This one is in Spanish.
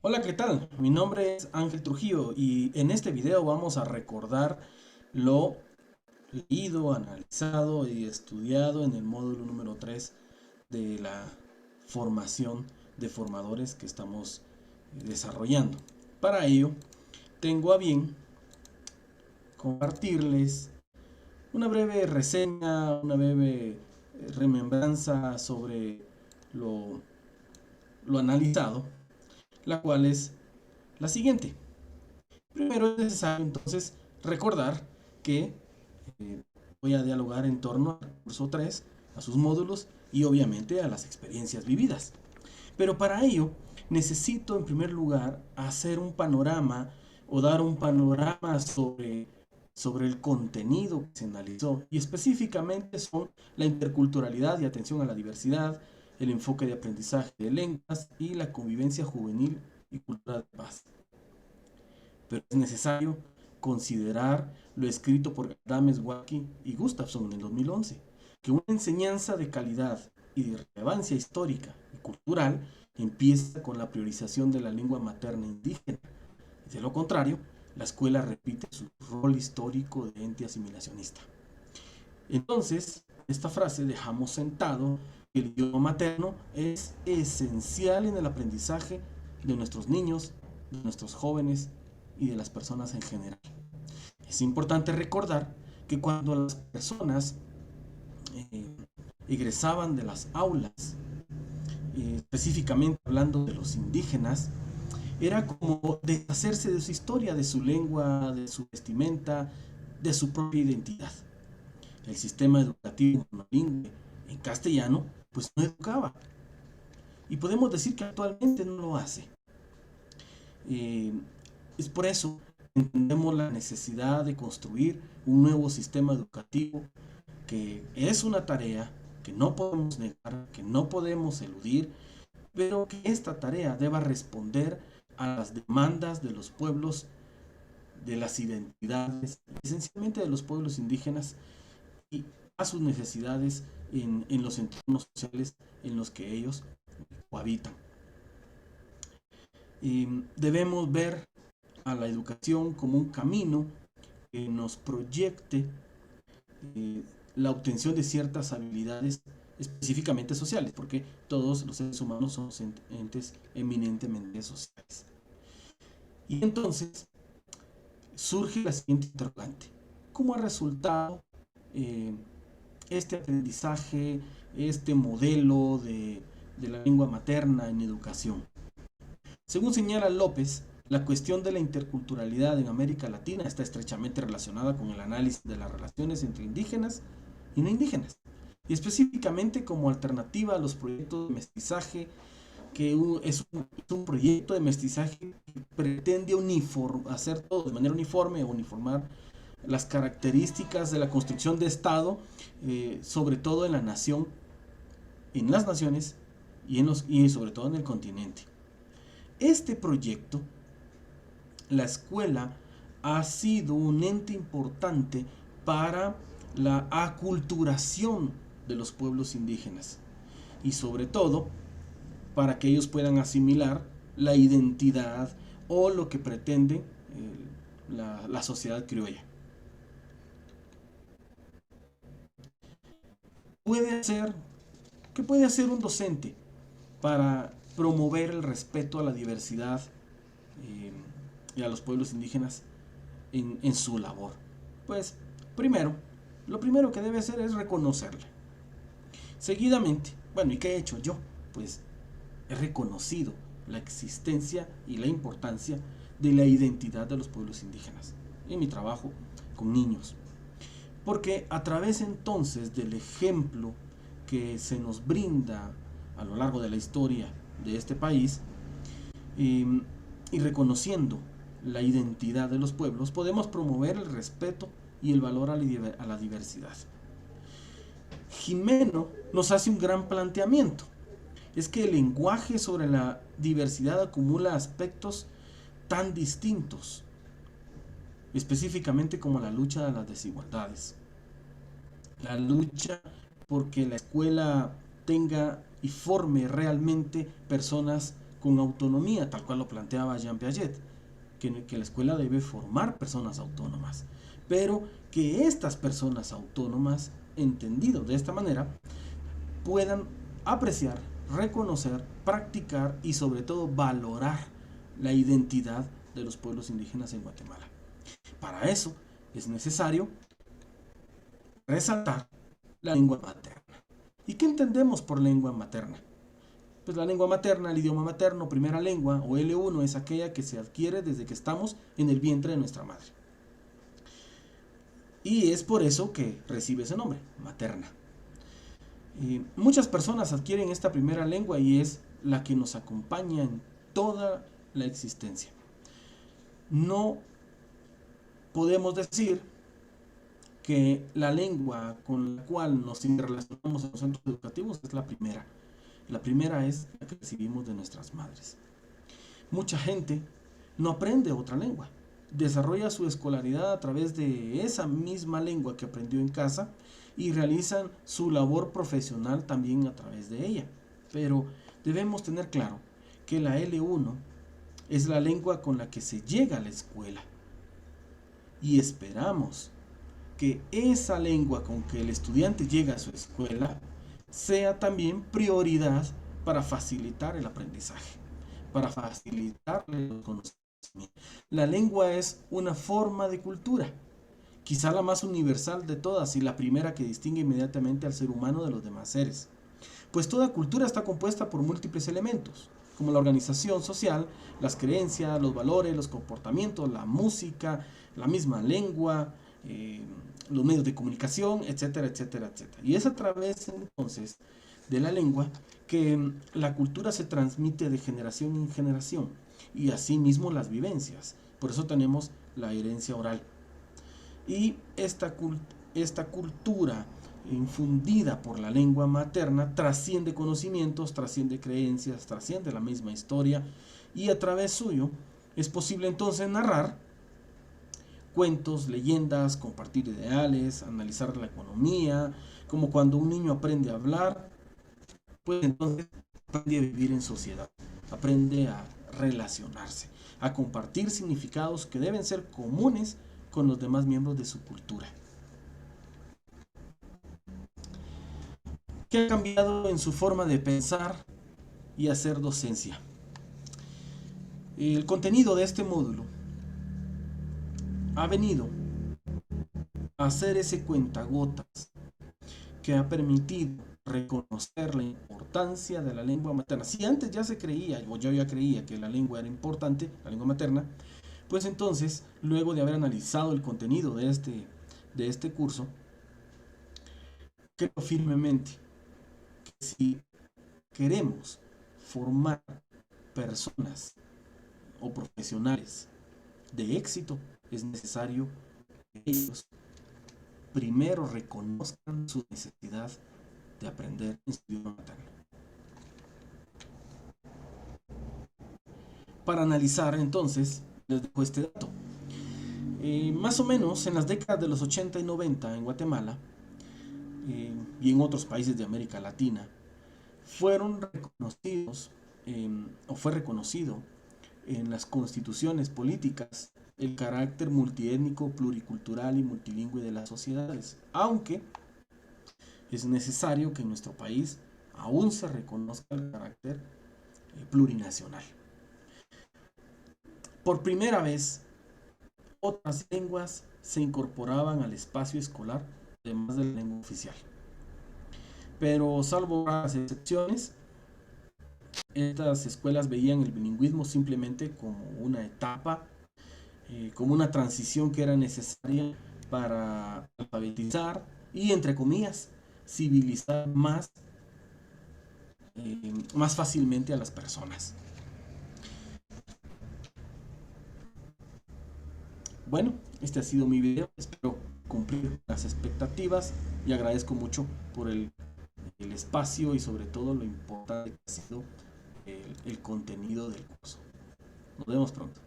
Hola, ¿qué tal? Mi nombre es Ángel Trujillo y en este video vamos a recordar lo leído, analizado y estudiado en el módulo número 3 de la formación de formadores que estamos desarrollando. Para ello, tengo a bien compartirles una breve reseña, una breve remembranza sobre lo, lo analizado, la cual es la siguiente. Primero es necesario entonces recordar que eh, voy a dialogar en torno al curso 3, a sus módulos y obviamente a las experiencias vividas. Pero para ello necesito en primer lugar hacer un panorama o dar un panorama sobre el contenido que se analizó y específicamente son la interculturalidad y atención a la diversidad, el enfoque de aprendizaje de lenguas y la convivencia juvenil y cultura de paz, pero es necesario considerar lo escrito por Adames, Waki y Gustafsson en el 2011, que una enseñanza de calidad y de relevancia histórica y cultural empieza con la priorización de la lengua materna indígena. De lo contrario, la escuela repite su rol histórico de ente asimilacionista. Entonces, esta frase dejamos sentado que el idioma materno es esencial en el aprendizaje de nuestros niños, de nuestros jóvenes y de las personas en general. Es importante recordar que cuando las personas eh, egresaban de las aulas, específicamente hablando de los indígenas, era como deshacerse de su historia, de su lengua, de su vestimenta, de su propia identidad. El sistema educativo monolingüe en castellano pues no educaba, y podemos decir que actualmente no lo hace. Eh, es por eso que entendemos la necesidad de construir un nuevo sistema educativo, que es una tarea que no podemos negar, que no podemos eludir, pero que esta tarea deba responder a las demandas de los pueblos, de las identidades, esencialmente de los pueblos indígenas, y a sus necesidades en los entornos sociales en los que ellos cohabitan. Debemos ver a la educación como un camino que nos proyecte eh, la obtención de ciertas habilidades específicamente sociales, porque todos los seres humanos somos entes eminentemente sociales. Y entonces surge la siguiente interrogante: ¿cómo ha resultado eh, este aprendizaje, este modelo de la lengua materna en educación? Según señala López, la cuestión de la interculturalidad en América Latina está estrechamente relacionada con el análisis de las relaciones entre indígenas y no indígenas, y específicamente como alternativa a los proyectos de mestizaje, que es un proyecto de mestizaje que pretende hacer todo de manera uniforme o uniformar las características de la construcción de Estado, sobre todo en la nación, en las naciones y sobre todo en el continente. Este proyecto, la escuela ha sido un ente importante para la aculturación de los pueblos indígenas y sobre todo para que ellos puedan asimilar la identidad o lo que pretende la sociedad criolla. Puede ser, ¿qué puede hacer un docente para promover el respeto a la diversidad eh, y a los pueblos indígenas en su labor? Pues primero, lo primero que debe hacer es reconocerla. Seguidamente, bueno, ¿y qué he hecho yo? Pues he reconocido la existencia y la importancia de la identidad de los pueblos indígenas en mi trabajo con niños. Porque a través entonces del ejemplo que se nos brinda a lo largo de la historia de este país, eh, y reconociendo la identidad de los pueblos, podemos promover el respeto y el valor a la diversidad. Jimeno nos hace un gran planteamiento. Es que el lenguaje sobre la diversidad acumula aspectos tan distintos, específicamente como la lucha de las desigualdades, la lucha porque la escuela tenga y forme realmente personas con autonomía, tal cual lo planteaba Jean Piaget, que la escuela debe formar personas autónomas, pero que estas personas autónomas, entendido de esta manera, puedan apreciar, reconocer, practicar y sobre todo valorar la identidad de los pueblos indígenas en Guatemala. Para eso es necesario resaltar la lengua materna. ¿Y qué entendemos por lengua materna? Pues la lengua materna, el idioma materno, primera lengua o L1 es aquella que se adquiere desde que estamos en el vientre de nuestra madre. Y es por eso que recibe ese nombre, materna. Muchas personas adquieren esta primera lengua y es la que nos acompaña en toda la existencia. No podemos decir que la lengua con la cual nos interrelacionamos en los centros educativos es la primera. La primera es la que recibimos de nuestras madres. Mucha gente no aprende otra lengua. Desarrolla su escolaridad a través de esa misma lengua que aprendió en casa y realizan su labor profesional también a través de ella. Pero debemos tener claro que la L1 es la lengua con la que se llega a la escuela. Y esperamos que esa lengua con que el estudiante llega a su escuela sea también prioridad para facilitar el aprendizaje, para facilitar el conocimiento. La lengua es una forma de cultura, quizá la más universal de todas y la primera que distingue inmediatamente al ser humano de los demás seres. Pues toda cultura está compuesta por múltiples elementos, como la organización social, las creencias, los valores, los comportamientos, la música, la misma lengua, los medios de comunicación, etcétera, etcétera, etcétera. Y es a través entonces de la lengua que la cultura se transmite de generación en generación y asimismo las vivencias. Por eso tenemos la herencia oral. Y esta cultura infundida por la lengua materna trasciende conocimientos, trasciende creencias, trasciende la misma historia y a través suyo es posible entonces narrar cuentos, leyendas, compartir ideales, analizar la economía, como cuando un niño aprende a hablar, pues entonces aprende a vivir en sociedad, aprende a relacionarse, a compartir significados que deben ser comunes con los demás miembros de su cultura. ¿Qué ha cambiado en su forma de pensar y hacer docencia? El contenido de este módulo ha venido a hacer ese cuentagotas que ha permitido reconocer la importancia de la lengua materna. Si antes ya se creía, o yo ya creía que la lengua era importante, la lengua materna, pues entonces, luego de haber analizado el contenido de este curso, creo firmemente que si queremos formar personas o profesionales de éxito, es necesario que ellos primero reconozcan su necesidad de aprender en su idioma materno. Para analizar entonces, les dejo este dato. Más o menos en las décadas de los 80 y 90 en Guatemala y en otros países de América Latina, fueron reconocidos o fue reconocido en las constituciones políticas el carácter multiétnico, pluricultural y multilingüe de las sociedades, aunque es necesario que en nuestro país aún se reconozca el carácter plurinacional. Por primera vez, otras lenguas se incorporaban al espacio escolar, además de la lengua oficial. Pero salvo las excepciones, estas escuelas veían el bilingüismo simplemente como una etapa, como una transición que era necesaria para alfabetizar y, entre comillas, civilizar más fácilmente a las personas. Bueno, este ha sido mi video, espero cumplir las expectativas y agradezco mucho por el espacio y sobre todo lo importante que ha sido el contenido del curso. Nos vemos pronto.